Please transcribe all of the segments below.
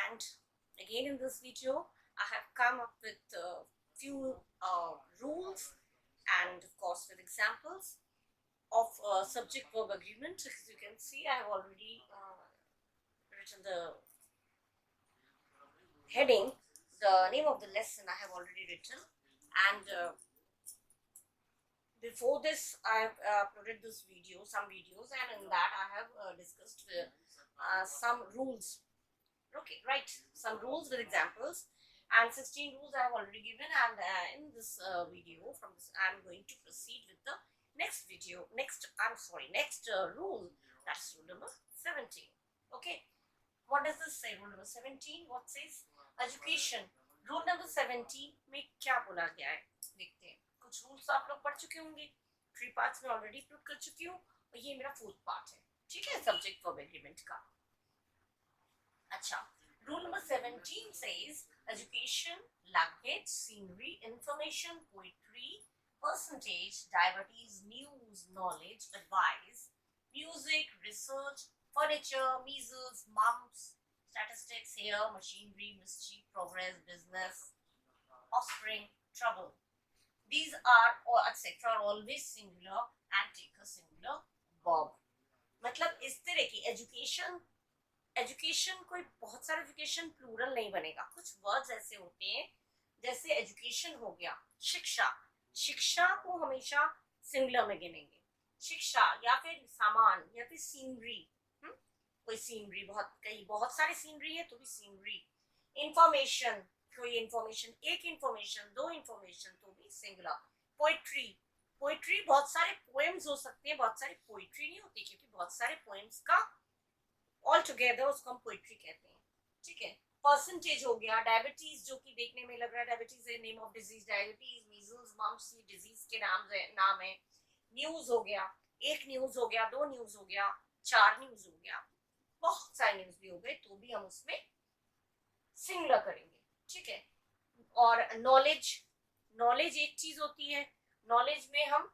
And again in this video I have come up with a few rules and of course with examples of subject verb agreement. As you can see, I have already written the heading, the name of the lesson I have already written, and before this I have uploaded this video, some videos, and in that I have discussed some rules. Okay, right, some rules with examples, and 16 rules I have already given, and in this video from this I am going to proceed with the next rule, that's rule number 17. Okay, what does this say? Rule number 17 what says? Education. Rule number 17 में क्या बोला गया है देखते हैं। कुछ rules आप लोग पढ़ चुके होंगे, 3 पार्ट्स में ऑलरेडी प्रूव कर चुकी हूँ, और ये मेरा 4th पार्ट है, ठीक है, सब्जेक्ट वर्ब एग्रीमेंट का। अच्छा, rule number 17 says education, language, scenery, information, poetry, percentage, diabetes, news, knowledge, advice, music, research, furniture, measles, mumps, statistics, hair, machinery, mischief, progress, business, offspring, trouble. These are or etc. are always singular and take a singular verb. मतलब इस तरह की education कोई बहुत सारा education plural नहीं बनेगा। कुछ वर्ड्स ऐसे होते हैं जैसे एजुकेशन हो गया, शिक्षा को हमेशा सिंगुलर में गिनेंगे, शिक्षा, या फिर सामान, या फिर सीनरी, कोई सीनरी, बहुत सारी सीनरी है तो भी सीनरी। इंफॉर्मेशन, कोई इंफॉर्मेशन, एक इंफॉर्मेशन, दो इंफॉर्मेशन तो भी सिंगुलर। पोइट्री बहुत सारे पोएम्स हो सकते हैं, बहुत सारी पोइट्री नहीं होती, क्योंकि बहुत सारे पोएम्स का ऑल टुगेदर उसको हम पोइट्री कहते हैं, ठीक है। परसेंटेज हो गया, डायबिटीज, जो कि देखने में लग रहा है डायबिटीज है, name of disease diabetes, measles, mumps, ये डिजीज के नाम है। न्यूज हो गया, एक न्यूज हो गया, दो न्यूज हो गया, 4 न्यूज हो गया, बहुत सारे न्यूज भी हो गए तो भी हम उसमें सिंगुलर करेंगे, ठीक है। और नॉलेज एक चीज होती है, नॉलेज में हम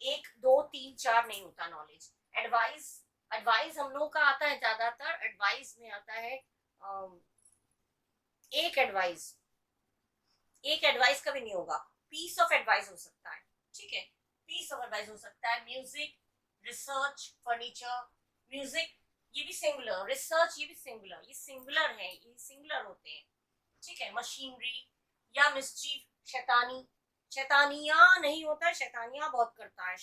1 2 3 4 नहीं होता नॉलेज। एडवाइस हम लोगों का आता है ज्यादातर, एडवाइस में आता है एक एडवाइस कभी नहीं होगा, पीस ऑफ एडवाइस हो सकता है, ठीक है, पीस ऑफ एडवाइस हो सकता है। म्यूजिक, रिसर्च, फर्नीचर, म्यूजिक ये भी सिंगुलर, रिसर्च ये भी सिंगुलर, ये सिंगुलर है, ये सिंगुलर होते हैं, ठीक है। मशीनरी या मिस्चीफ, शैतानियां नहीं होता है, शैतानियां बहुत करता है,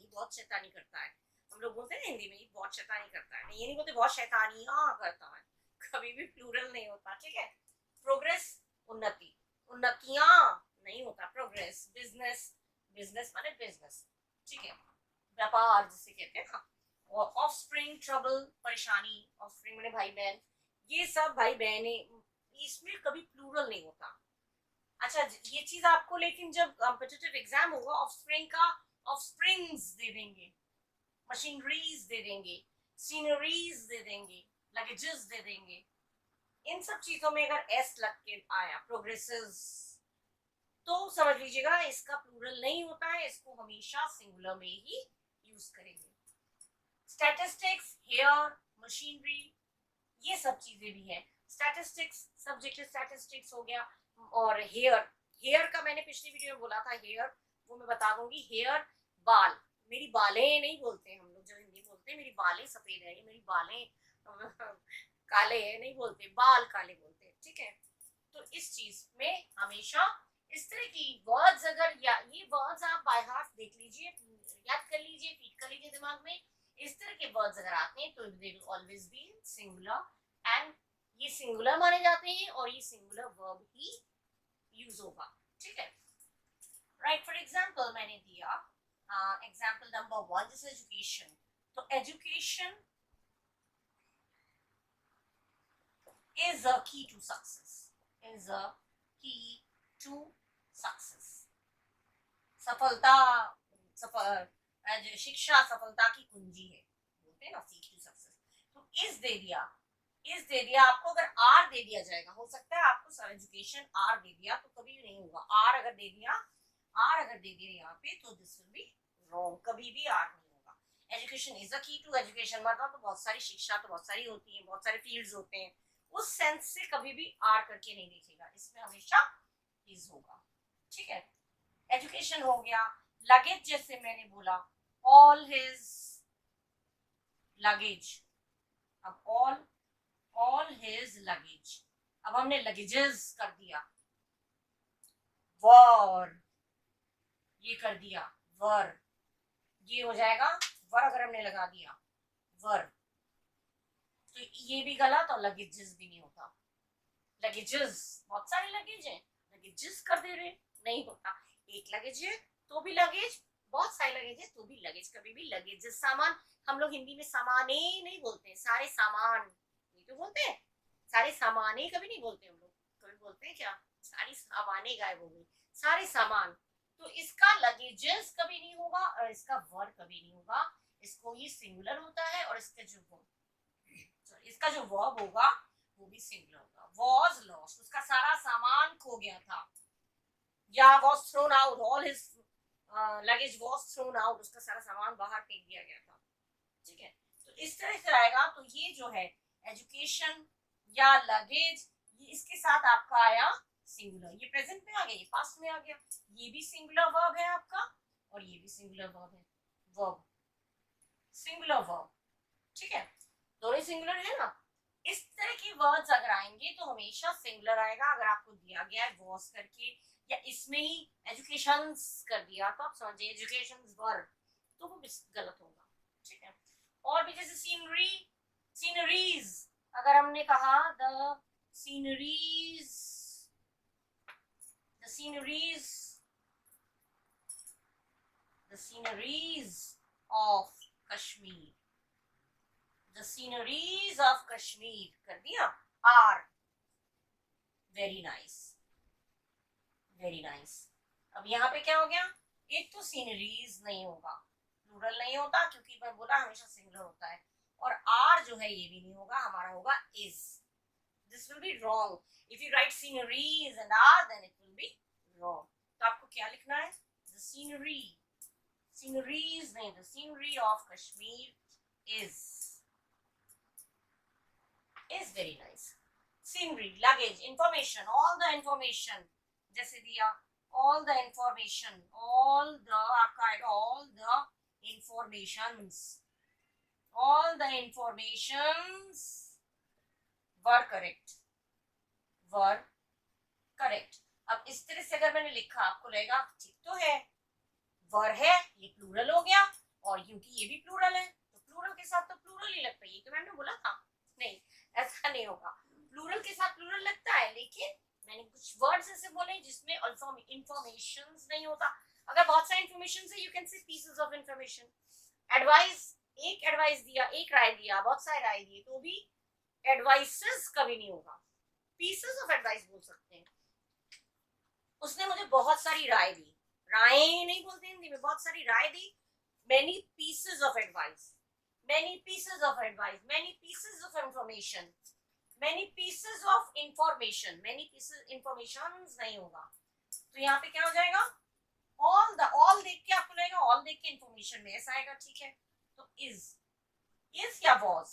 बहुत शैतानी करता है। हम लोग बोलते हैं हिंदी में ये बहुत शैतानी करता है, नहीं ये नहीं बोलते बहुत शैतानियां करता है, कभी भी प्लूरल नहीं होता, ठीक है। प्रोग्रेस, उन्नतियां नहीं होता, प्रोग्रेस। बिजनेस माने बिजनेस, ठीक है, व्यापार जिसे कहते हैं ना। और ऑफस्प्रिंग, ट्रबल, परेशानी, ऑफस्प्रिंग माने भाई बहन, ये सब भाई बहने, इसमें कभी प्लूरल नहीं होता। अच्छा, ये चीज आपको लेकिन जब कॉम्पिटिटिव एग्जाम होगा, ऑफस्प्रिंग का ऑफस्प्रिंग्स दे देंगे, मशीनरीज दे देंगे, सीनरीज दे देंगे, लगेजेस दे देंगे। इन सब चीजों में अगर एस लग के आया, प्रोग्रेसेस, तो समझ लीजिएगा इसका प्लूरल नहीं होता है, इसको हमेशा सिंगुलर में ही यूज करेंगे। स्टैटिस्टिक्स, हेयर, मशीनरी, ये सब चीजें भी है। स्टैटिस्टिक्स, सब्जेक्ट स्टैटिस्टिक्स हो गया। और हेयर का मैंने पिछली वीडियो में बोला था, हेयर वो मैं बता दूंगी। हेयर, बाल, मेरी बालें नहीं बोलते हम लोग, जो हिंदी बोलते हैं मेरी बालें सफेद है, ये मेरी बालें काले है नहीं बोलते, बाल काले बोलते हैं, ठीक है। तो इस चीज में हमेशा इस तरह की वर्ड्स, अगर या ये वर्ड्स आप बाय हार्ट देख लीजिए, याद कर लीजिए, फीड कर लीजिए दिमाग में, इस तरह के वर्ड्स अगर आते हैं तो they will always be singular, and ये सिंगुलर माने जाते हैं और ये सिंगुलर वर्ब ही यूज होगा, ठीक है। राइट, फॉर एग्जांपल मैंने दिया एग्जांपल नंबर 1, दिस एजुकेशन। तो education is a key to success, is a key to success। शिक्षा सफलता की कुंजी है, बोलते हैं ना, key to success। तो इस दे दिया आपको, अगर आर दे दिया जाएगा, हो सकता है आपको सर एजुकेशन आर दे दिया तो कभी भी नहीं होगा। आर अगर दे दिया यहाँ पे तो दिस विल बी रॉन्ग, कभी भी आर नहीं होगा। एजुकेशन इज अ की टू एजुकेशन, मतलब तो बहुत सारी शिक्षा तो बहुत सारी होती है, बहुत सारे फील्ड्स होते हैं, उस सेंस से कभी भी आर करके नहीं लिखेगा, इसमें हमेशा इज होगा, ठीक है। एजुकेशन हो गया। लगेज जैसे मैंने बोला, ऑल हिज लगेज, अब ऑल हिज लगेज, अब हमने लगेजेस कर दिया, वर ये कर दिया, वर ये हो जाएगा, वर अगर हमने लगा दिया वर, तो ये भी गलत और लगेजेस भी नहीं होता। लगेजेस, बहुत सारे लगेज हैं, लगेजेस कर दे रहे, नहीं होता। एक लगेज है तो भी लगेज, बहुत सारे लगेज है तो भी लगेज, कभी भी लगेज। सामान, हम लोग हिंदी में सामाने नहीं बोलते, सारे सामान ये तो बोलते हैं, सारे सामाने कभी नहीं बोलते हम लोग, कभी बोलते हैं क्या सारी सामाने गायब हो गई, सारे सामान। तो इसका लगेजेस कभी नहीं होगा और इसका वर कभी नहीं होगा, इसको ये सिंगुलर होता है, और इसका जो वर्ब होगा वो भी सिंगुलर होगा। वॉज लॉस्ट, उसका सारा सामान खो गया था, या was thrown out, all his luggage was thrown out, उसका सारा सामान बाहर फेंक दिया गया था, ठीक है। तो इस तरह से आएगा। तो ये जो है एजुकेशन या लगेज, ये इसके साथ आपका आया सिंगुलर, ये प्रेजेंट में आ गया, ये पास्ट में आ गया, ये भी सिंगुलर वर्ब है आपका और ये भी सिंगुलर वर्ब है, वर्ब सिंगुलर वर्ब, ठीक है, दोनों सिंगुलर है ना। इस तरह के वर्ड्स अगर आएंगे तो हमेशा सिंगुलर आएगा। अगर आपको दिया गया है वॉज करके या इसमें ही एजुकेशन कर दिया तो आप समझिए एजुकेशन वर्ब, तो वो गलत होगा, ठीक है। और भी जैसे सीनरी, सीनरीज, अगर हमने कहा the sceneries, the sceneries, the sceneries of Kashmir, the sceneries of Kashmir कर दिया, are very nice, very nice। अब यहाँ पे क्या हो गया, एक तो सीनरीज नहीं होगा, प्लूरल नहीं होता क्योंकि मैं बोला हमेशा सिंगुलर होता है, और आर जो है ये भी नहीं होगा, हमारा होगा is. This will be wrong if you write sceneries and are, then it will be wrong. तो आपको क्या लिखना है, द सीनरी, सीनरीज नहीं, the scenery of Kashmir is very nice। scenery, luggage, information, all the information, जैसे दिया all the information, all the आपका आएगा all the informations, all the informations were correct, were correct। अब इस तरह से अगर मैंने लिखा आपको लगेगा ठीक तो है, वर है ये प्लूरल हो गया, और क्योंकि ये भी प्लूरल है तो प्लूरल के साथ तो प्लूरल ही लगता है, ये तो मैंने बोला था, नहीं ऐसा नहीं होगा, प्लूरल के साथ प्लूरल लगता है, लेकिन मैंने कुछ वर्ड्स ऐसे बोले जिसमें इंफॉर्मेशन नहीं होता। अगर बहुत सारे इंफॉर्मेशन है, you can say pieces of information. Advice, एक एडवाइस दिया, एक राय दिया, बहुत सारे राय दिए, तो भी एडवाइसेस कभी नहीं होगा, पीसेस ऑफ एडवाइस बोल सकते हैं। उसने मुझे बहुत सारी राय दी, राय नहीं बोलते हिंदी में, बहुत सारी राय दी, many pieces of advice, many pieces of advice, many pieces of information, many pieces of information, many pieces informations नहीं होगा, तो यहाँ पे क्या हो जाएगा, all the, all देख के आपको लगेगा all देख के information में ऐसा आएगा, ठीक है। तो is या was,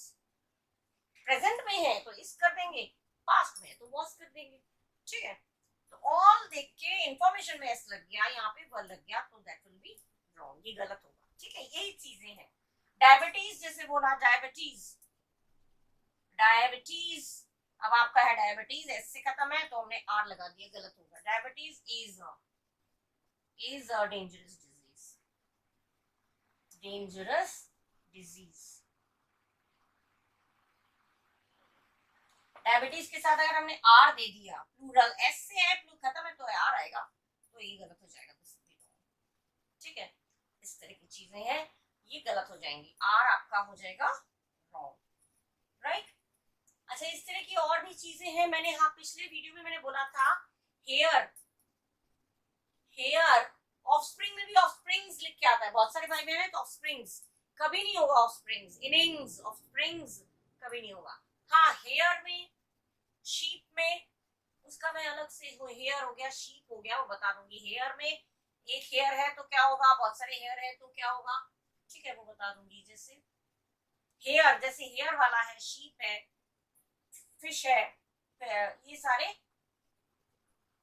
प्रेजेंट में है तो is कर देंगे, पास्ट में तो was कर देंगे, ठीक है। तो all देख के इंफॉर्मेशन में s लग गया, यहाँ पे वर लग गया, तो दैट विल बी रॉन्ग, ये गलत होगा, ठीक है। यही चीजें हैं। डायबिटीज जैसे बोला, डायबिटीज, डायबिटीज, अब आपका है डायबिटीज, एस से खत्म है तो हमने आर लगा दिया, गलत होगा। Diabetes is a dangerous disease, dangerous disease. Diabetes के साथ अगर हमने आर दे दिया, प्लूरल एस से है, खत्म है तो आर आएगा, तो ये गलत हो जाएगा, ठीक है। इस तरह की चीजें हैं, ये गलत हो जाएंगी, आर आपका हो जाएगा रॉन्ग, राइट। अच्छा, इस तरह की और भी चीजें हैं, मैंने हाँ पिछले वीडियो में मैंने बोला था हेयर, हेयर, ऑफस्प्रिंग में भी ऑफस्प्रिंग्स लिख के आता है, बहुत सारे भाई बहन हैं तो ऑफस्प्रिंग्स कभी नहीं होगा, ऑफस्प्रिंग्स, इनिंग्स, ऑफस्प्रिंग्स कभी नहीं होगा। हाँ, हेयर में, शीप में, उसका मैं अलग से, वो हेयर हो गया, शीप हो गया, वो बता दूंगी। हेयर में एक हेयर है तो क्या होगा, बहुत सारे हेयर है तो क्या होगा, ठीक है, वो बता दूंगी। जैसे हेयर, जैसे हेयर वाला है, शीप है, फिश है, ये सारे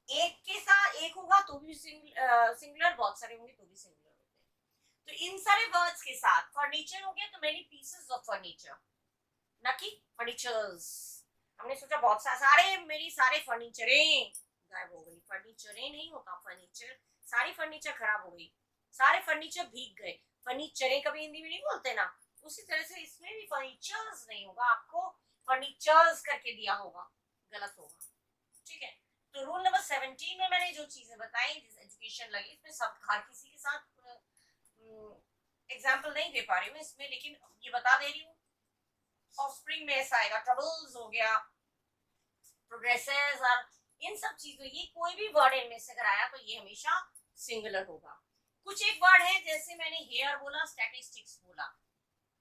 एक के साथ एक होगा तो भी सिंगुलर, बहुत सारे होंगे तो भी सिंगुलर होते हैं। तो इन सारे वर्ड्स के साथ फर्नीचर हो गया तो मेनी पीसेस ऑफ फर्नीचर, ना कि फर्नीचर्स। हमने सोचा बहुत सारे मेरी सारे फर्नीचरें गायब हो गई, फर्नीचरें नहीं होता, फर्नीचर, सारी फर्नीचर खराब हो गई, सारे फर्नीचर भीग गए। फर्नीचरें कभी हिंदी में नहीं बोलते ना, उसी तरह से इसमें भी फर्नीचर्स नहीं होगा, आपको फर्नीचर्स करके दिया होगा, गलत होगा। ठीक है, तो रूल नंबर 17 में मैंने जो चीजें बताई, जिस एजुकेशन लगी, इसमें सब हर किसी के साथ एग्जाम्पल नहीं दे पा रही हूँ इसमें, लेकिन ये बता दे रही हूँ। ऑफस्प्रिंग में ऐसा आएगा, ट्रबल्स हो गया, प्रोग्रेसेस, और इन सब चीजों, ये कोई भी वर्ड इनमें से अगर आया तो ये हमेशा सिंगुलर होगा। कुछ एक वर्ड है, जैसे मैंने हेयर बोला, स्टैटिस्टिक्स बोला,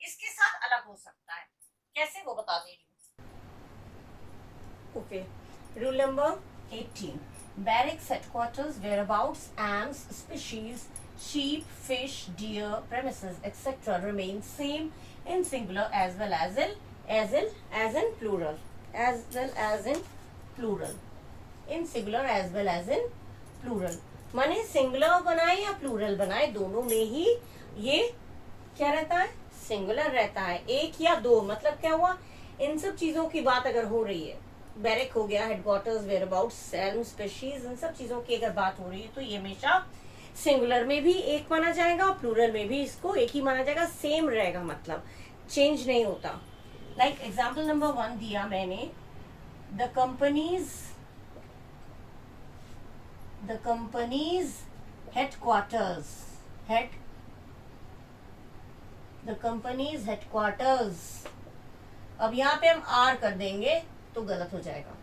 इसके साथ अलग हो सकता है, कैसे वो बता दे रही हूँ। Okay, rule number 18, barracks, headquarters, whereabouts, arms, species, sheep, fish, deer, premises, etc. remain same in singular as well as in plural, as well as in plural, in singular as well as in plural। माने singular बनाए या plural बनाए, दोनों में ही ये क्या रहता है, सिंगुलर रहता है। एक या दो मतलब क्या हुआ, इन सब चीजों की बात अगर हो रही है, बैरक हो गया, हेडक्वार्टर्स, वेयरअबाउट्स, सेल्म, स्पीशीज, इन सब चीजों की अगर बात हो रही है तो ये हमेशा सिंगुलर में भी एक माना जाएगा और प्लूरल में भी इसको एक ही माना जाएगा, सेम रहेगा, मतलब चेंज नहीं होता। लाइक एग्जाम्पल नंबर 1 दिया मैंने, the company's headquarters, the company's headquarters। अब यहाँ पे हम आर कर देंगे तो गलत हो जाएगा,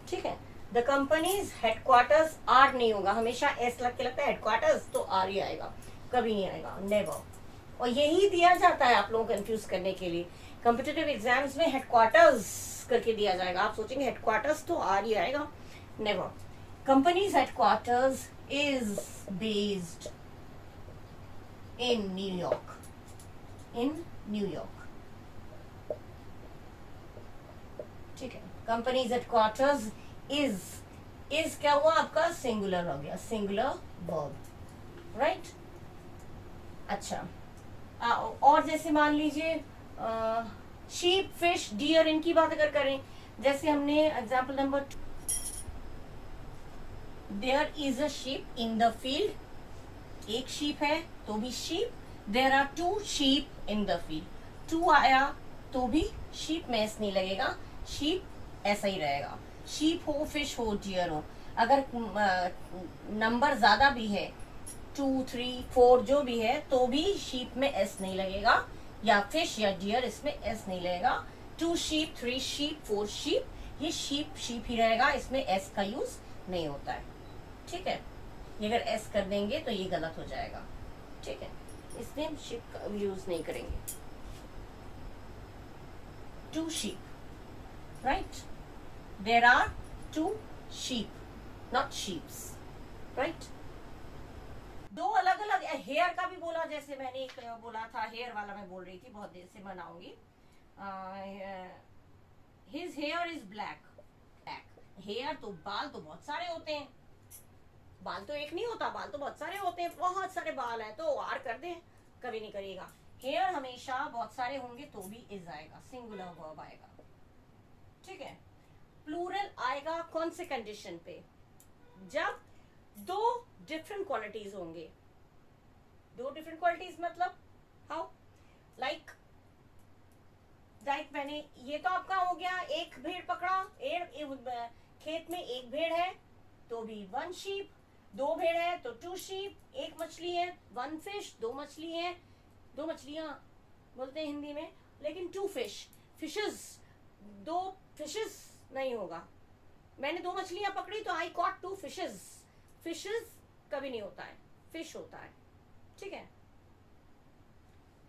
ठीक है। द कंपनीज हेडक्वार्टर्स आर नहीं होगा, हमेशा एस लग के लगता है हेडक्वार्टर्स तो आर ही आएगा, कभी नहीं आएगा, नेवर। और यही दिया जाता है आप लोगों को कंफ्यूज करने के लिए, कॉम्पिटिटिव एग्जाम्स में हेडक्वार्टर्स करके दिया जाएगा, आप सोचेंगे हेडक्वार्टर्स तो आर ही आएगा, never. Companies headquarters is based in New York, in New York, ठीक है। कंपनीज हेडक्वार्टर्स इज क्या हुआ आपका, सिंगुलर हो गया, सिंगुलर वर्ब, राइट। अच्छा, और जैसे मान लीजिए शीप, फिश, डियर, इनकी बात अगर करें, जैसे हमने example number, there is a sheep in the field, एक शीप है तो भी sheep, there are 2 sheep in the field, 2 आया तो भी शीप में एस नहीं लगेगा, शीप ऐसा ही रहेगा, शीप हो, फिश हो, डियर हो। अगर नंबर ज्यादा भी है, 2, 3, 4 जो भी है, तो भी शीप में एस नहीं लगेगा, या फिश या डियर इसमें एस नहीं लगेगा। 2 शीप, 3 शीप, 4 शीप, ये शीप शीप ही रहेगा, इसमें एस का यूज नहीं होता है, ठीक है। ये अगर एस कर देंगे तो ये गलत हो जाएगा, ठीक है, इसमें हम शीप का यूज नहीं करेंगे। 2 sheep, right? There are 2 sheep, not sheeps, right? दो अलग अलग, हेयर का भी बोला, जैसे मैंने एक बोला था, हेयर वाला मैं बोल रही थी, बहुत देर से बनाऊंगी। His hair is black, black। Hair तो बाल तो बहुत सारे होते हैं, बाल तो एक नहीं होता, बाल तो बहुत सारे होते हैं, बहुत सारे बाल हैं, तो आर कर दे, कभी नहीं करेगा। हेयर हमेशा बहुत सारे होंगे तो भी इज आएगा, सिंगुलर वर्ब आएगा, ठीक है। प्लूरल आएगा कौन से कंडीशन पे, जब 2 डिफरेंट क्वालिटीज होंगे, 2 डिफरेंट क्वालिटीज मतलब हाउ, लाइक मैंने ये तो आपका हो गया, एक भेड़ पकड़ा, खेत में एक भेड़ है तो भी 1 शीप, 2 भेड़ है तो 2 शीप, एक मछली है 1 फिश, 2 मछली है, 2 मछलियां बोलते हैं हिंदी में, लेकिन 2 फिश, फिशेस, 2 फिशेस नहीं होगा। मैंने 2 मछलियां पकड़ी तो आई कॉट 2 फिशेस, फिशेस कभी नहीं होता है, फिश होता है, ठीक है।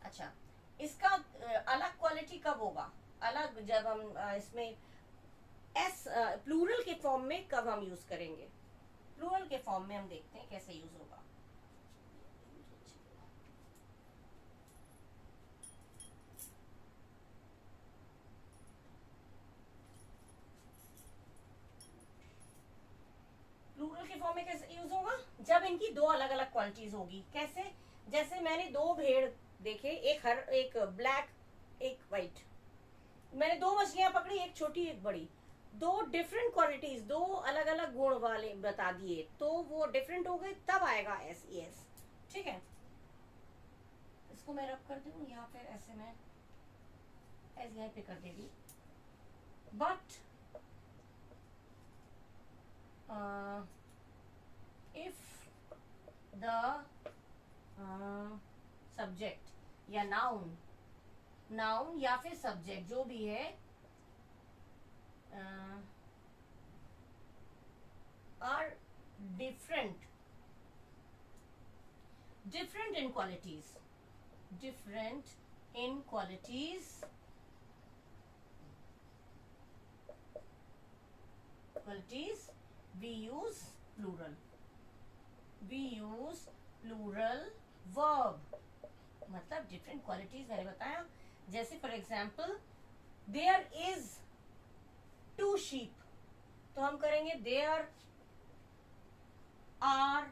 अच्छा, इसका अलग क्वालिटी कब होगा, अलग जब हम इसमें एस प्लूरल के फॉर्म में कब हम यूज करेंगे, प्लूरल के फॉर्म में हम देखते हैं कैसे यूज होगा। फॉर्म में कैसे यूज होगा, जब इनकी दो अलग अलग क्वालिटीज होगी। कैसे, जैसे मैंने दो भेड़ देखे, एक ब्लैक एक वाइट, मैंने दो मछलियां पकड़ी, एक छोटी एक बड़ी, दो डिफरेंट क्वालिटीज, दो अलग अलग गुण वाले बता दिए, तो वो डिफरेंट हो गए, तब आएगा एस ई एस। ठीक है, इसको मैं रब कर दूं यहाँ पे, ऐसे में एस यहाँ पे कर देगी। बट if the सब्जेक्ट या नाउन या फिर सब्जेक्ट जो भी है are different in qualities, we use plural verb, मतलब डिफरेंट क्वालिटीज मैंने बताया। जैसे for example there is 2 sheep, तो हम करेंगे there are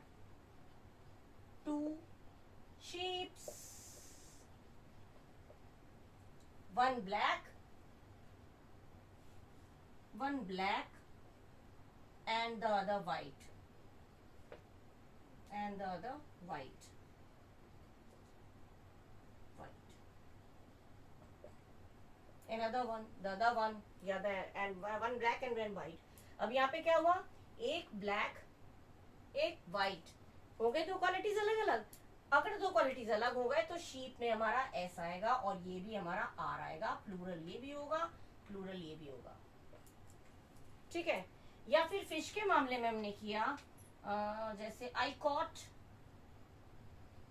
2 sheep, one black and the other white, another one, the other one, yeah, and one black and one white। अब यहाँ पे क्या हुआ, एक ब्लैक एक व्हाइट हो गए, दो क्वालिटीज अलग अलग। अगर दो क्वालिटीज अलग हो गए तो शीप में हमारा एस आएगा और ये भी हमारा आर आएगा, प्लूरल ये भी होगा, प्लूरल ये भी होगा। ठीक है, या फिर फिश के मामले में हमने किया, जैसे आई कॉट,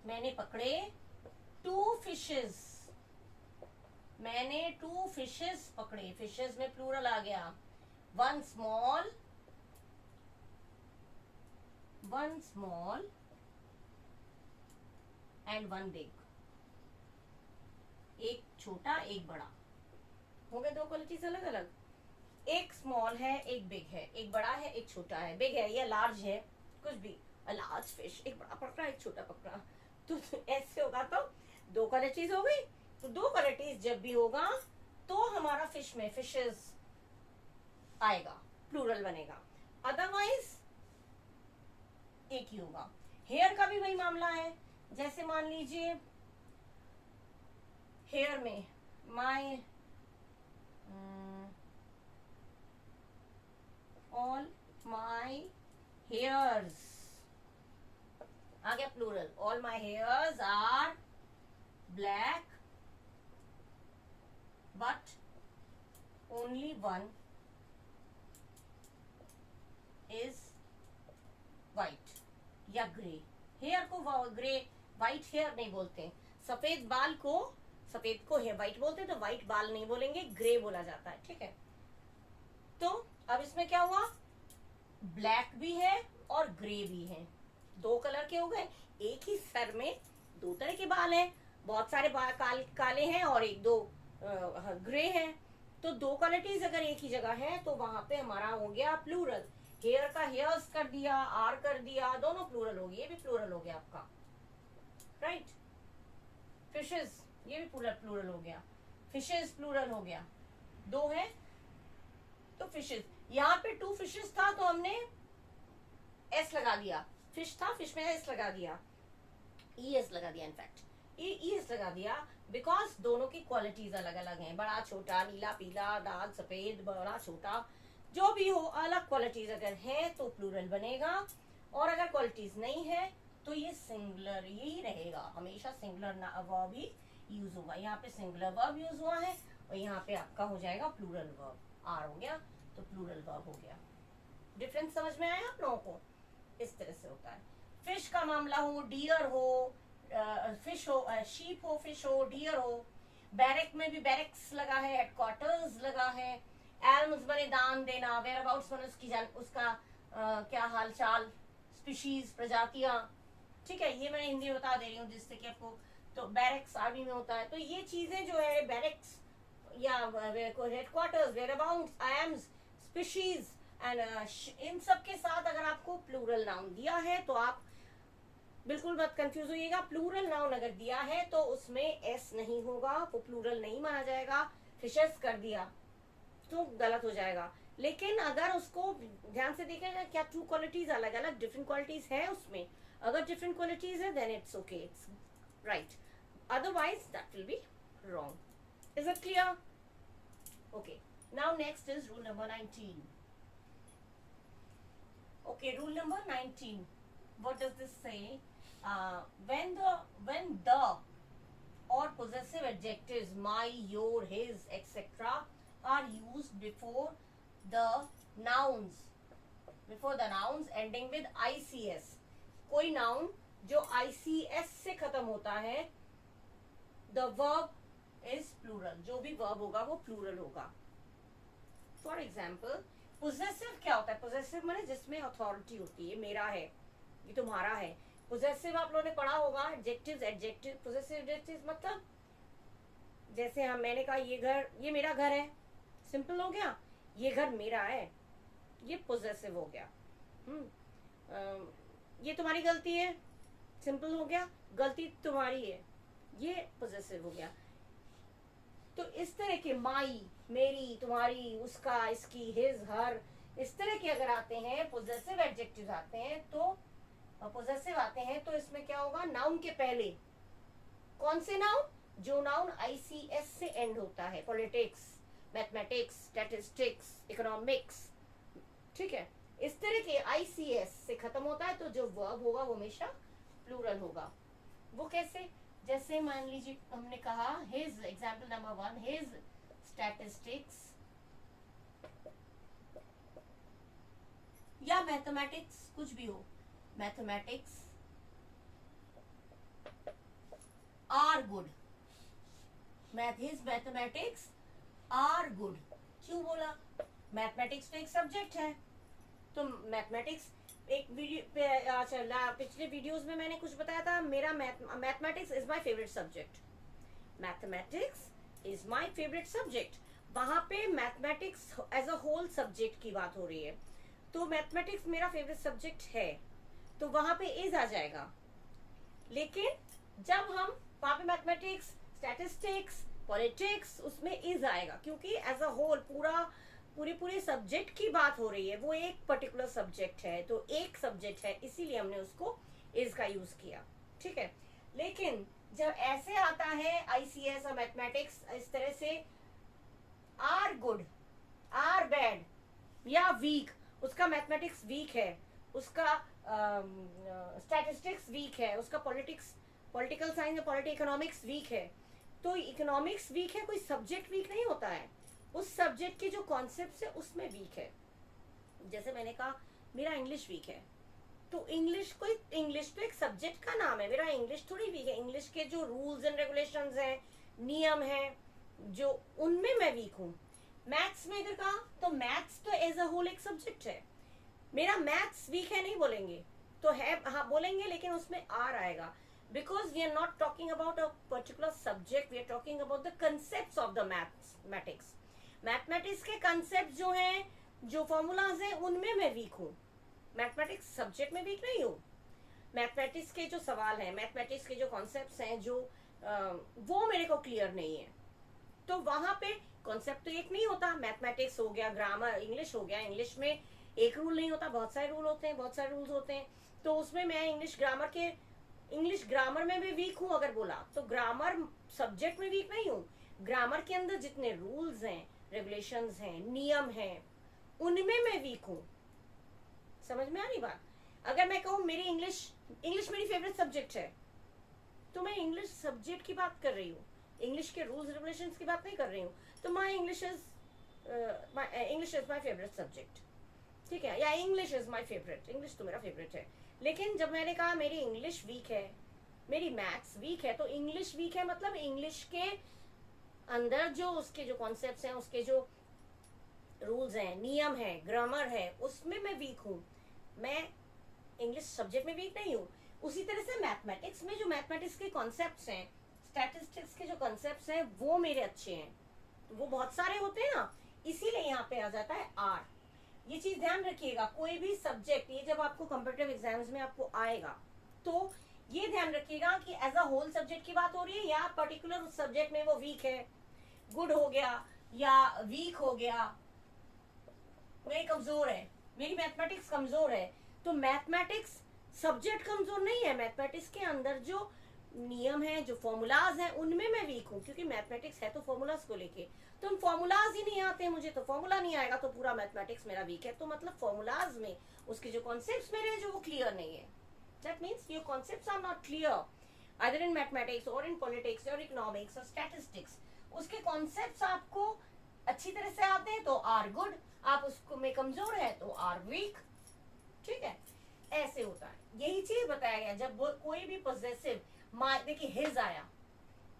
मैंने पकड़े 2 fishes, मैंने 2 fishes पकड़े, फिशेस में प्लूरल आ गया, one small and one big, एक छोटा एक बड़ा, हो गए दो क्वालिटीज अलग अलग। एक स्मॉल है एक बिग है, एक बड़ा है एक छोटा है, बिग है या लार्ज है, कुछ भी, अ लार्ज फिश, एक बड़ा पकड़ा एक छोटा पकड़ा, तो ऐसे होगा तो दो क्वालिटीज हो गई। तो दो क्वालिटीज जब भी होगा तो हमारा फिश में फिशेस आएगा, प्लूरल बनेगा, अदरवाइज एक ही होगा। हेयर का भी वही मामला है, जैसे मान लीजिए हेयर में माय ऑल माय हेयर्स आ गया plural, all my hairs are black but only one is white या ग्रे। हेयर को ग्रे, व्हाइट हेयर नहीं बोलते, सफेद बाल को सफेद को है व्हाइट बोलते, तो व्हाइट बाल नहीं बोलेंगे, ग्रे बोला जाता है। ठीक है, तो अब इसमें क्या हुआ, ब्लैक भी है और ग्रे भी है, दो कलर के हो गए। एक ही सर में दो तरह के बाल हैं, बहुत सारे बाल काले हैं और एक दो ग्रे हैं, तो दो क्वालिटीज अगर एक ही जगह है तो वहां पे हमारा हो गया प्लूरल। हेयर का हेयर्स कर दिया, आर कर दिया, दोनों प्लूरल हो गए, ये भी प्लूरल हो गया आपका, राइट। फिशेस ये भी प्लूरल हो गया, फिशेस प्लूरल हो गया, दो है तो फिशेस। यहाँ पे 2 fishes था तो हमने एस लगा दिया, फिश था फिश में एस लगा दिया, ई एस लगा दिया, इनफैक्ट ई एस लगा दिया, बिकॉज दोनों की क्वालिटीज अलग अलग हैं, बड़ा छोटा, नीला पीला, दाग सफेद, बड़ा छोटा, जो भी हो, अलग क्वालिटीज अगर है तो प्लूरल बनेगा, और अगर क्वालिटीज नहीं है तो ये सिंगुलर यही रहेगा, हमेशा सिंगुलर वर्ब ही यूज होगा। यहाँ पे सिंगुलर वर्ब यूज हुआ है और यहाँ पे आपका हो जाएगा प्लूरल वर्ब, आर हो गया तो प्लूरल वर्ब हो गया। डिफरेंस समझ में आया आप लोगों को, इस तरह से होता है। फिश का मामला हो, डियर हो, फिश हो, शीप हो, फिश हो, डियर हो, बैरक में भी बैरक्स लगा है, हेडक्वार्टर्स लगा है, एल्म्स बने दान देना, वेयर अबाउट्स बने उसका क्या हाल चाल, स्पीशीज प्रजातियां। ठीक है, ये मैं हिंदी में बता दे रही हूँ जिससे कि आपको, तो बैरक्स आर्मी में होता है, तो ये चीजें जो है बैरक्स या headquarters, where abouts, AIIMS, species, and in सब के साथ अगर आपको प्लूरल नाउन दिया है तो आप बिल्कुल मत कंफ्यूज होइएगा। प्लूरल नाउन अगर दिया है तो उसमें एस नहीं होगा, वो प्लूरल नहीं माना जाएगा। फिशेस कर दिया तो गलत हो जाएगा। लेकिन अगर उसको ध्यान से देखेगा क्या टू क्वालिटीज अलग अलग डिफरेंट क्वालिटीज है उसमें, अगर डिफरेंट क्वालिटीज है then it's okay, it's right, otherwise that will be wrong. Is it clear? Okay, now next is rule number 19. Okay, rule number 19. What does this say? When the or possessive adjectives my, your, his, etc. are used before the nouns ending with ICS. कोई noun जो ICS से खत्म होता है, the verb is plural. जो भी verb होगा वो plural होगा. For example, पोजेसिव क्या होता है? पोजेसिव माने जिसमें अथॉरिटी होती है, मेरा है, ये तुम्हारा है। पोजेसिव आप लोगों ने पढ़ा होगा, एडजेक्टिव्स, एडजेक्टिव, पोजेसिव एडजेक्टिव्स मतलब जैसे हम, मैंने कहा ये घर, ये मेरा घर है, सिंपल हो गया, ये घर मेरा है, ये पोजेसिव हो गया। ये तुम्हारी गलती है, सिंपल हो गया, गलती तुम्हारी है, ये पोजेसिव हो गया। तो इस तरह के माई, मेरी, तुम्हारी, उसका, इसकी, हिज, हर, इस तरह के अगर आते हैं पोजेसिव एडजेक्टिव्स आते हैं तो पोजेसिव आते हैं तो इसमें क्या होगा? नाउन के पहले कौन से नाउन? जो नाउन ICS से एंड होता है, पॉलिटिक्स, मैथमेटिक्स, स्टैटिस्टिक्स, इकोनॉमिक्स, ठीक है, इस तरह के ICS से खत्म होता है तो जो वर्ब होगा वो हमेशा प्लूरल होगा। वो कैसे? जैसे मान लीजिए हमने कहा his, example number 1, his statistics या मैथमेटिक्स, कुछ भी हो, mathematics are good, his mathematics are good. क्यों बोला? मैथमेटिक्स तो एक सब्जेक्ट है, तो मैथमेटिक्स एक वीडियो, अच्छा पिछले वीडियोस में मैंने कुछ बताया था, मेरा mathematics is my favourite subject, mathematics is my favourite subject. वहां पे mathematics as a whole subject की बात हो रही है, तो मैथमेटिक्स मेरा फेवरेट सब्जेक्ट है तो वहां पे इज आ जाएगा। लेकिन जब हम वहां पे मैथमेटिक्स, स्टैटिस्टिक्स, पॉलिटिक्स, उसमें इज आएगा क्योंकि एज अ होल पूरे सब्जेक्ट की बात हो रही है, वो एक पर्टिकुलर सब्जेक्ट है, तो एक सब्जेक्ट है, इसीलिए हमने उसको इज का यूज किया, ठीक है। लेकिन जब ऐसे आता है ICS और मैथमेटिक्स इस तरह से, आर गुड, आर बैड या वीक, उसका मैथमेटिक्स वीक है, उसका स्टैटिस्टिक्स वीक है, उसका पॉलिटिकल साइंस या पॉलिटिकल इकोनॉमिक्स वीक है, तो इकोनॉमिक्स वीक है, कोई सब्जेक्ट वीक नहीं होता है, उस सब्जेक्ट के जो कॉन्सेप्ट है उसमें वीक है। जैसे मैंने कहा मेरा इंग्लिश वीक है, तो इंग्लिश तो एक सब्जेक्ट का नाम है, मेरा इंग्लिश थोड़ी वीक है। इंग्लिश के जो रूल्स एंड रेगुलेशंस हैं, नियम हैं, जो उनमें मैं वीक हूँ। मैथ्स में अगर कहा तो मैथ्स तो एज अ होल एक सब्जेक्ट है, मेरा मैथ्स वीक है नहीं बोलेंगे, तो है, हाँ बोलेंगे, लेकिन उसमें आर आएगा, because we are not talking about a particular subject, we are talking about the concept of the mathematics. Mathematics के कंसेप्ट जो हैं, जो फॉर्मूलाज हैं, उनमें मैं वीक हूँ, मैथमेटिक्स सब्जेक्ट में वीक नहीं हूँ। मैथमेटिक्स के जो सवाल हैं, मैथमेटिक्स के जो कॉन्सेप्ट्स हैं, जो वो मेरे को क्लियर नहीं है, तो वहां पे कॉन्सेप्ट तो एक नहीं होता। मैथमेटिक्स हो गया, ग्रामर, इंग्लिश हो गया, इंग्लिश में एक रूल नहीं होता, बहुत सारे रूल होते हैं, बहुत सारे रूल्स होते हैं, तो उसमें मैं इंग्लिश ग्रामर में भी वीक हूँ अगर बोला, तो ग्रामर सब्जेक्ट में वीक नहीं हूँ, ग्रामर के अंदर जितने रूल्स हैं, रेगुलेशंस हैं, नियम हैं, उनमें मैं वीक हूँ। समझ में आ रही बात? अगर मैं कहूँ मेरी इंग्लिश मेरी फेवरेट सब्जेक्ट है, तो मैं इंग्लिश सब्जेक्ट की बात कर रही हूँ, इंग्लिश के रूल्स रेगुलेशंस की बात नहीं कर रही हूँ, तो my English is my favourite subject, ठीक है, या English is my favourite, English तो मेरा फेवरेट है। लेकिन जब मैंने कहा मेरी इंग्लिश वीक है, मेरी मैथ्स वीक है, तो इंग्लिश वीक है मतलब इंग्लिश के अंदर जो उसके जो कॉन्सेप्ट्स हैं, उसके जो रूल्स हैं, नियम है, ग्रामर है, उसमें मैं वीक हूँ, मैं इंग्लिश सब्जेक्ट में वीक नहीं हूँ। उसी तरह से मैथमेटिक्स में जो मैथमेटिक्स के कॉन्सेप्ट्स हैं, स्टैटिस्टिक्स के जो कॉन्सेप्ट्स हैं, वो मेरे अच्छे हैं, वो बहुत सारे होते हैं ना, इसीलिए यहाँ पे आ जाता है आर। ये चीज ध्यान रखिएगा, कोई भी सब्जेक्ट ये जब आपको कंप्यूटर एग्जाम्स में आपको आएगा तो ये ध्यान रखिएगा कि एज अ होल सब्जेक्ट की बात हो रही है या पर्टिकुलर उस सब्जेक्ट में वो वीक है, गुड हो गया या वीक हो गया, मेरी कमजोर है, मेरी मैथमेटिक्स कमजोर है। तो मैथमेटिक्स सब्जेक्ट कमजोर नहीं है, मैथमेटिक्स के अंदर जो नियम है, जो फॉर्मूलाज हैं, उनमें मैं वीक हूँ, क्योंकि मैथमेटिक्स है तो फॉर्मूलाज को लेके, तो उन फॉर्मूलाज ही नहीं आते मुझे, तो फॉर्मूला नहीं आएगा तो पूरा मैथमेटिक्स मेरा वीक है। तो मतलब फॉर्मूलाज में उसके जो कॉन्सेप्ट्स मेरे जो वो क्लियर नहीं है, that means your concepts are not clear either in mathematics or in politics or economics or statistics। उसके कॉन्सेप्ट्स आपको अच्छी तरह से आते हैं तो आर गुड, आप उसको में कमजोर है तो आर वीक। ठीक है, ऐसे होता है, यही चीज बताया गया। जब कोई भी पोजेसिव, देखिए हिज आया,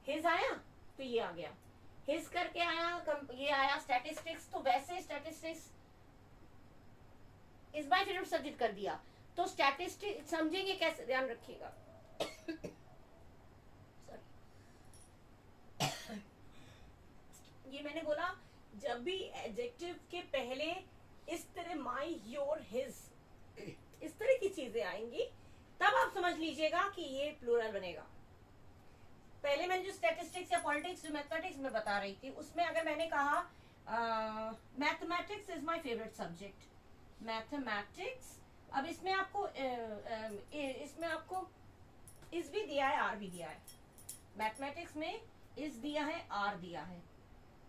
हिज आया तो ये आ गया, हिज करके आया, ये आया स्टैटिस्टिक्स, तो वैसे स्टैटिस्टिक्स इस बाय फेवरेट सब्जेक्ट कर दिया, तो स्टैटिस्टिक्स समझेंगे कैसे, ध्यान रखिएगा। ये मैंने बोला जब भी एडजेक्टिव के पहले इस तरह माई, योर, हिज, इस तरह की चीजें आएंगी तब आप समझ लीजिएगा कि ये प्लूरल बनेगा। पहले मैंने जो स्टैटिस्टिक्स या पॉलिटिक्स जो मैथमेटिक्स में बता रही थी, उसमें अगर मैंने कहा mathematics is my favourite subject, mathematics, अब इसमें आपको इस भी दिया है, आर भी दिया है, मैथमेटिक्स में इस दिया है, आर दिया है,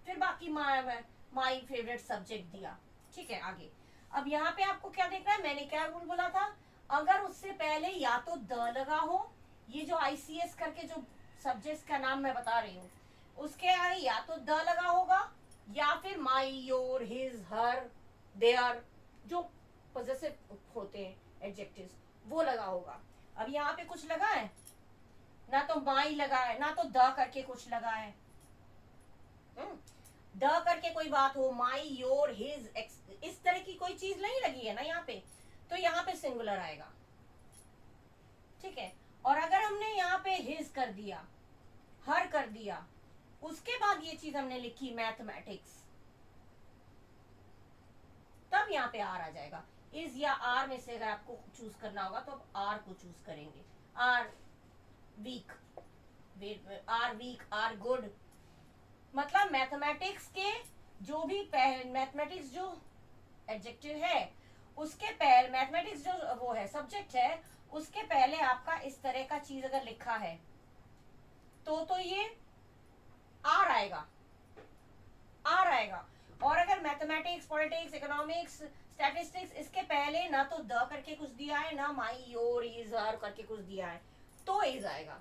फिर बाकी माई फेवरेट सब्जेक्ट दिया। ठीक है, आगे अब यहाँ पे आपको क्या देखना है, मैंने क्या रूल बोला था, अगर उससे पहले या तो द लगा हो, ये जो आईसीएस करके जो सब्जेक्ट्स का नाम मैं बता रही हूँ उसके आगे या तो द लगा होगा या फिर माई, योर, हिज, हर, देयर, जो पॉजेसिव होते हैं एडजेक्टिव्स वो लगा होगा। अब यहाँ पे कुछ लगा है, ना तो माई लगा है ना तो द करके कुछ लगा है, द करके कोई बात हो, माई, योर, हिज, इस तरह की कोई चीज नहीं लगी है ना यहाँ पे, तो यहाँ पे सिंगुलर आएगा। ठीक है, और अगर हमने यहाँ पे हिज कर दिया, हर कर दिया, उसके बाद ये चीज हमने लिखी मैथमेटिक्स, तब यहाँ पे आर आ जाएगा। इज या आर में से अगर आपको चूज करना होगा तो आप आर को चूज करेंगे, are weak, are weak, are good, मतलब मैथमेटिक्स के जो भी मैथमेटिक्स जो एडजेक्टिव है उसके पहले, मैथमेटिक्स जो वो है सब्जेक्ट है, उसके पहले आपका इस तरह का चीज अगर लिखा है तो ये आर आएगा, आर आएगा। और अगर मैथमेटिक्स, पॉलिटिक्स, इकोनॉमिक्स, स्टैटिस्टिक्स, इसके पहले ना तो द करके कुछ दिया है, ना माई, योर, इज, हर करके कुछ दिया है, तो इज आएगा।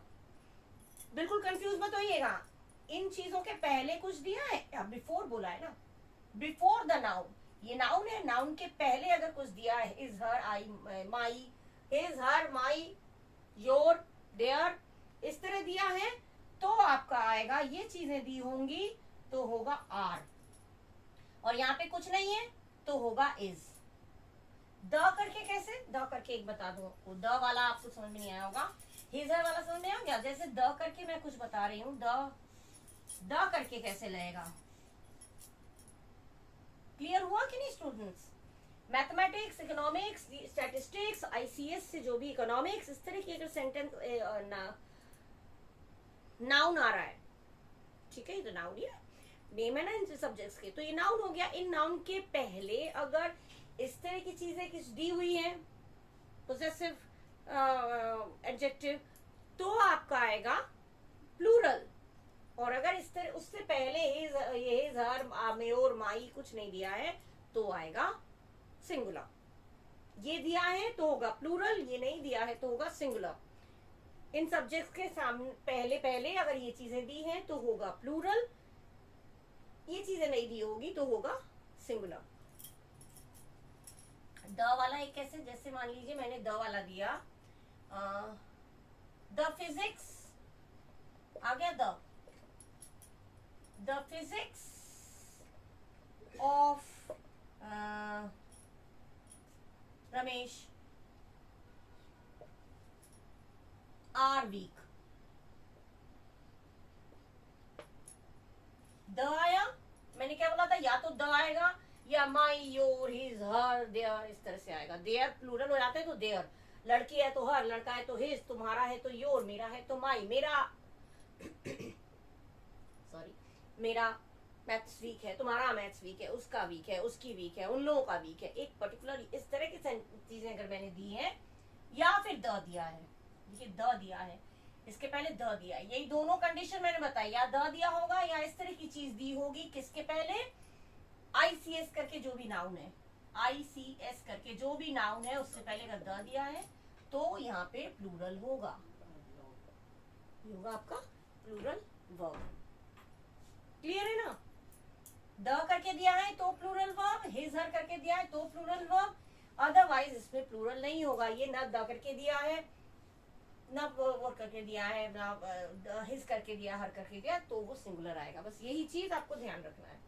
बिल्कुल कंफ्यूज मत होइएगा, इन चीजों के पहले कुछ दिया है या बिफोर बोला है ना, बिफोर द नाउन, ये नाउन है, नाउन के पहले अगर कुछ दिया है, is, her, I, my, his, her, my, your, their, इस तरह दिया है तो आपका आएगा, ये चीजें दी होंगी तो होगा आर, और यहाँ पे कुछ नहीं है तो होगा इज। द करके कैसे, द करके एक बता दो आपको, द वाला आपको समझ में नहीं आया होगा, हिजर वाला समझ में आ गया, जैसे द करके मैं कुछ बता रही हूँ, द करके कैसे लगेगा, क्लियर हुआ कि नहीं students? Mathematics, economics, statistics, ICS से जो भी इकोनॉमिक्स, इस तरह की अगर सेंटेंस नाउन आ रहा है, ठीक है, ये तो नाउन ही है, नेम है ना इन सब्जेक्ट्स के, तो ये नाउन हो गया। इन नाउन के पहले अगर इस तरह की चीजें कुछ दी हुई हैं, पोजेसिव एडजेक्टिव, तो आपका आएगा प्लूरल, और अगर इस तरह उससे पहले ये हर, मेयोर, माई कुछ नहीं दिया है तो आएगा सिंगुलर, ये दिया है तो होगा प्लूरल, ये नहीं दिया है तो होगा सिंगुलर। इन सब्जेक्ट्स के सामने पहले पहले अगर ये चीजें दी हैं तो होगा प्लूरल, ये चीजें नहीं दी होगी तो होगा सिंगुलर। द वाला एक कैसे, जैसे मान लीजिए मैंने द वाला दिया, द फिजिक्स आ गया, the physics of Ramesh are weak, the आया, मैंने क्या बोला था, या तो द आएगा या माई, योर, हिज, हर, देयर, इस तरह से आएगा। देयर प्लूरल हो जाते हैं तो देयर, लड़की है तो हर, लड़का है तो हिज, तुम्हारा है तो योर, मेरा है तो माई। मेरा सॉरी, मेरा मैथ्स वीक है, तुम्हारा मैथ्स वीक है, उसका वीक है, उसकी वीक है, उन लोगों का वीक है। एक पर्टिकुलर इस तरह की चीजें अगर मैंने दी है, या फिर द दिया है, देखिए द दिया है, इसके पहले द दिया है, यही दोनों कंडीशन मैंने बताई, या द दिया होगा या इस तरह की चीज दी होगी। किसके पहले? आईसीएस करके जो भी नाउन है, आईसीएस करके जो भी नाउन है उससे पहले अगर द दिया है तो यहाँ पे प्लूरल होगा, होगा आपका प्लूरल वर्ब। क्लियर है ना? द करके दिया है तो प्लूरल वर्ब, हिज हर करके दिया है तो प्लूरल वर्ब, अदरवाइज इसमें प्लूरल नहीं होगा। ये ना द करके दिया है, ना वो करके दिया है, ना हिज करके दिया, हर करके दिया, तो वो सिंगुलर आएगा। बस यही चीज आपको ध्यान रखना है।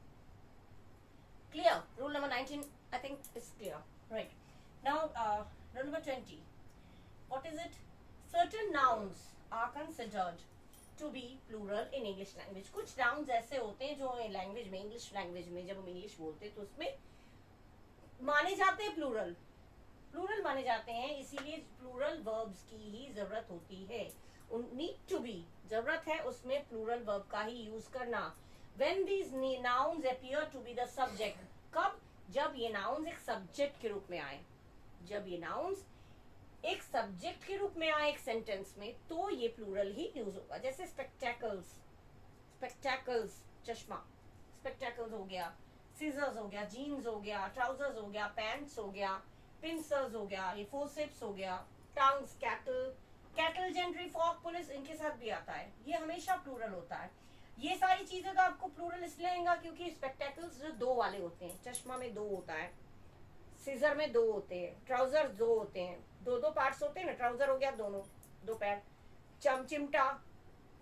Clear? Rule number 19 I think is clear, right? Now rule number 20, what is it? Certain nouns are considered to be plural in English language. कुछ nouns ऐसे होते हैं जो लैंग्वेज में, इंग्लिश लैंग्वेज में जब हम इंग्लिश बोलते हैं तो उसमें माने जाते हैं प्लूरल, प्लूरल माने जाते हैं, इसीलिए प्लूरल वर्ब्स की ही जरूरत होती है। नीड टू बी, जरूरत है उसमें प्लूरल वर्ब का ही यूज करना। When these nouns appear to be the subject, कब? जब ये nouns एक सब्जेक्ट के रूप में आए, जब ये nouns एक सब्जेक्ट के रूप में आए एक सेंटेंस में, तो ये प्लूरल ही यूज होगा। जैसे स्पेक्टेकल्स, स्पेक्टेकल्स चश्मा, स्पेक्टेकल्स हो गया, सीजर्स हो गया, जीन्स हो गया, ट्राउजर्स हो गया, पैंट्स हो गया, पिंसर्स हो गया, ये फोर्सेप्स हो गया, tongs, cattle, cattle, gentry, folk, police, इनके साथ भी आता है, ये हमेशा प्लूरल होता है। ये सारी चीजें तो आपको प्लूरल इसलिए आएगा क्योंकि स्पेक्टेकल्स जो दो वाले होते हैं, चश्मा में दो होता है, सीजर में दो होते हैं, ट्राउजर दो होते हैं, दो दो पार्ट्स होते हैं ना, ट्राउजर हो गया दोनों दो पैर, चिमटा,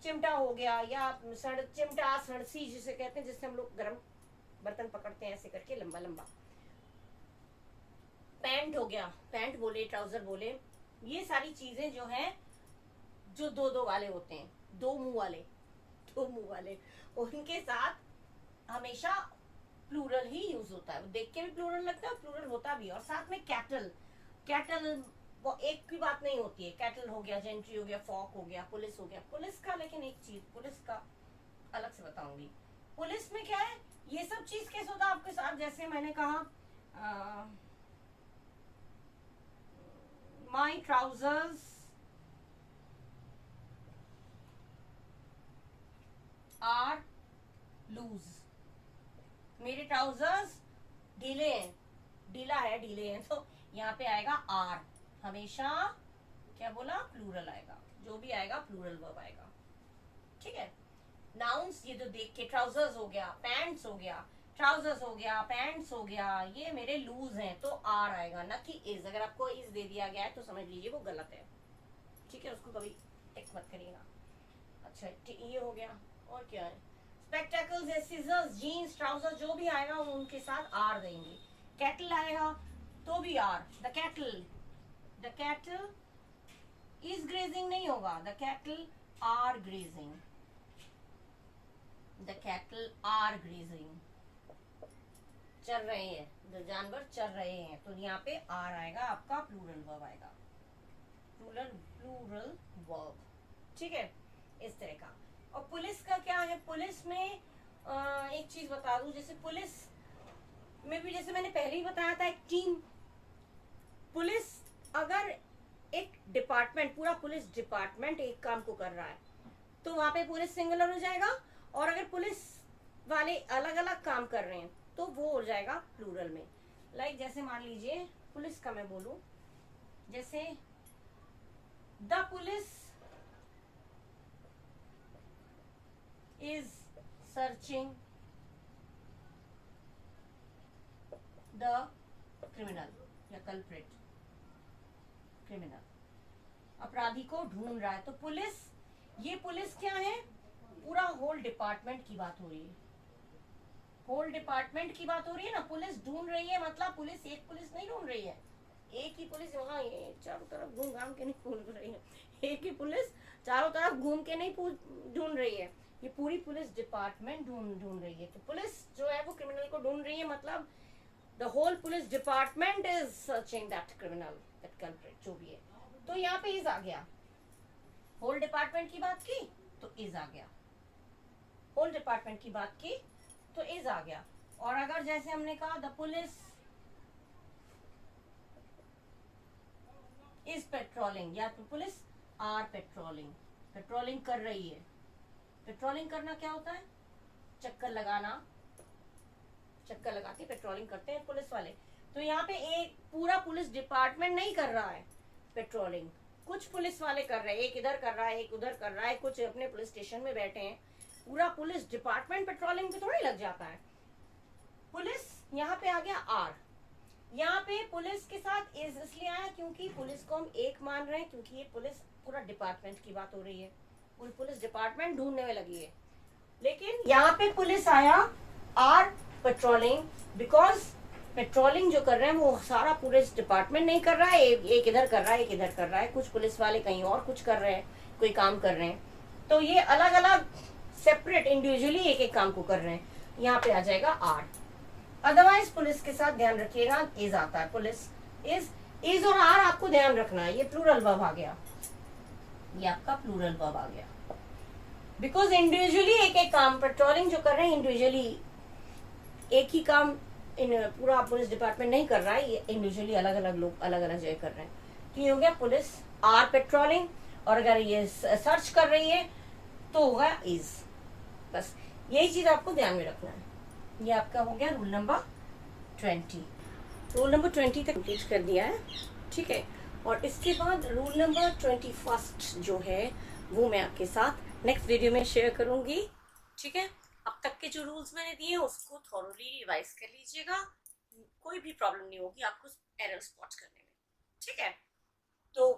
चिमटा हो गया, या चिमटा, सड़सी जिसे कहते हैं, जिससे हम लोग गर्म बर्तन पकड़ते हैं ऐसे करके लंबा लंबा। पैंट हो गया, पैंट बोले, ट्राउजर बोले, ये सारी चीजें जो हैं जो दो दो वाले होते हैं, दो मुंह वाले, दो मुंह वाले, उनके साथ हमेशा प्लूरल ही यूज होता है। देख के भी प्लूरल लगता है, प्लूरल होता भी। और साथ में कैटल, कैटल वो एक की बात नहीं होती है, कैटल हो गया, जेंट्री हो गया, फॉक हो गया, पुलिस हो गया। पुलिस का लेकिन एक चीज, पुलिस का अलग से बताऊंगी। पुलिस में क्या है, ये सब चीज कैसे होता है आपके साथ, जैसे मैंने कहा माई ट्राउजर्स आर लूज, मेरे ट्राउजर्स ढीले हैं, ढीला है, ढीले हैं, तो यहाँ पे आएगा आर, हमेशा क्या बोला, प्लूरल आएगा, जो भी आएगा प्लूरल वर्ब आएगा। ठीक है? नाउन्स ये तो देख के, ट्राउजर्स हो गया, पैंट्स हो गया, ट्राउजर्स हो गया, पैंट्स हो गया, ये मेरे लूज हैं तो आर आएगा, ना कि इज। अगर आपको इज दे दिया गया है तो समझ लीजिए वो गलत है। ठीक है? उसको कभी टिक मत करिएगा। अच्छा ये हो गया, और क्या है, स्पेक्टेकल्स, सीजर्स, जीन्स, ट्राउजर, जो भी आएगा उनके साथ आर देंगे। कैटल आएगा तो भी are, the cattle is grazing नहीं होगा, the cattle are grazing, the cattle are grazing, चल रहे हैं, जो जानवर चल रहे हैं, तो यहाँ पे आर आएगा, आपका प्लूरल वर्ब आएगा, प्लूरल वर्ब। ठीक है? इस तरह का। और पुलिस का क्या है, पुलिस में एक चीज बता दूं, जैसे पुलिस में भी जैसे मैंने पहले ही बताया था, एक टीम, पुलिस अगर एक डिपार्टमेंट, पूरा पुलिस डिपार्टमेंट एक काम को कर रहा है तो वहां पे पुलिस सिंगुलर हो जाएगा, और अगर पुलिस वाले अलग अलग काम कर रहे हैं तो वो हो जाएगा प्लूरल में। लाइक जैसे मान लीजिए पुलिस का मैं बोलूं, जैसे the police is searching the criminal या culprit, criminal, अपराधी को ढूंढ रहा है, तो पुलिस, ये पुलिस क्या है, पूरा होल डिपार्टमेंट की बात हो रही है, होल डिपार्टमेंट की बात हो रही है ना। पुलिस ढूंढ रही है मतलब पुलिस, एक पुलिस नहीं ढूंढ रही है, एक ही पुलिस वहां ये चारों तरफ घूम घाम के नहीं ढूंढ रही है, एक ही पुलिस चारों तरफ घूम के नहीं ढूंढ रही है, ये पूरी पुलिस डिपार्टमेंट ढूंढ रही है। तो पुलिस जो है वो क्रिमिनल को ढूंढ रही है, मतलब the whole police department is searching that criminal, that culprit, जो भी है। तो यहाँ पे इज आ गया, होल डिपार्टमेंट की बात की तो इज आ गया, होल डिपार्टमेंट की बात की तो इज आ गया। और अगर जैसे हमने कहा द पुलिस इज पेट्रोलिंग, या तो पुलिस आर पेट्रोलिंग, पेट्रोलिंग कर रही है। पेट्रोलिंग करना क्या होता है? चक्कर लगाना, चक्कर लगा के पेट्रोलिंग करते हैं पुलिस वाले। तो यहाँ पे एक पूरा पुलिस डिपार्टमेंट नहीं कर रहा है पेट्रोलिंग, कुछ पुलिस वाले कर रहे हैं, एक इधर कर रहा है, एक उधर कर रहा है, कुछ अपने पुलिस स्टेशन में बैठे हैं। पूरा पुलिस डिपार्टमेंट पेट्रोलिंग पे थोड़ी लग जाता है। पुलिस यहाँ पे आ गया आर, यहाँ पे पुलिस के साथ इज इसलिए आया क्योंकि पुलिस को हम एक मान रहे हैं, क्योंकि ये पुलिस पूरा डिपार्टमेंट की बात हो रही है, पूरी पुलिस डिपार्टमेंट ढूंढने में लगी है। लेकिन यहाँ पे पुलिस आया आर पेट्रोलिंग, बिकॉज पेट्रोलिंग जो कर रहे हैं वो सारा पुलिस डिपार्टमेंट नहीं कर रहा है, एक इधर कर रहा है, एक इधर कर रहा है, कुछ पुलिस वाले कहीं और कुछ कर रहे हैं, कोई काम कर रहे हैं। तो ये अलग अलग सेपरेट इंडिविजुअली एक एक काम को कर रहे हैं। यहाँ पे आ जाएगा आर। अदरवाइज पुलिस के साथ ध्यान रखिएगा इज आता है, पुलिस इज और आर आपको ध्यान रखना है। ये प्लूरल वर्ब आ गया, ये आपका प्लूरल वर्ब आ गया, बिकॉज इंडिविजुअली एक एक काम पेट्रोलिंग जो कर रहे हैं इंडिविजुअली एक ही काम इन पूरा पुलिस डिपार्टमेंट नहीं कर रहा है, ये इंडिविजुअली अलग अलग लोग अलग अलग जगह कर रहे हैं। तो ये हो गया पुलिस आर पेट्रोलिंग, और अगर ये सर्च कर रही है तो होगा इज। बस यही चीज आपको ध्यान में रखना है। ये आपका हो गया रूल नंबर 20। रूल नंबर 20 तक कंप्लीट कर दिया है, ठीक है। और इसके बाद रूल नंबर 21 जो है वो मैं आपके साथ नेक्स्ट वीडियो में शेयर करूंगी, ठीक है। अब तक के जो रूल्स मैंने दिए उसको थॉरोली रिवाइज कर लीजिएगा, कोई भी प्रॉब्लम नहीं होगी आपको एरर स्पॉट करने में, ठीक है। तो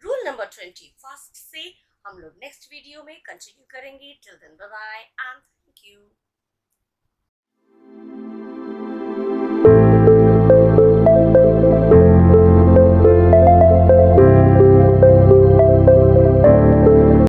रूल नंबर 21 से हम लोग नेक्स्ट वीडियो में कंटिन्यू करेंगे। Till then bye bye and thank you.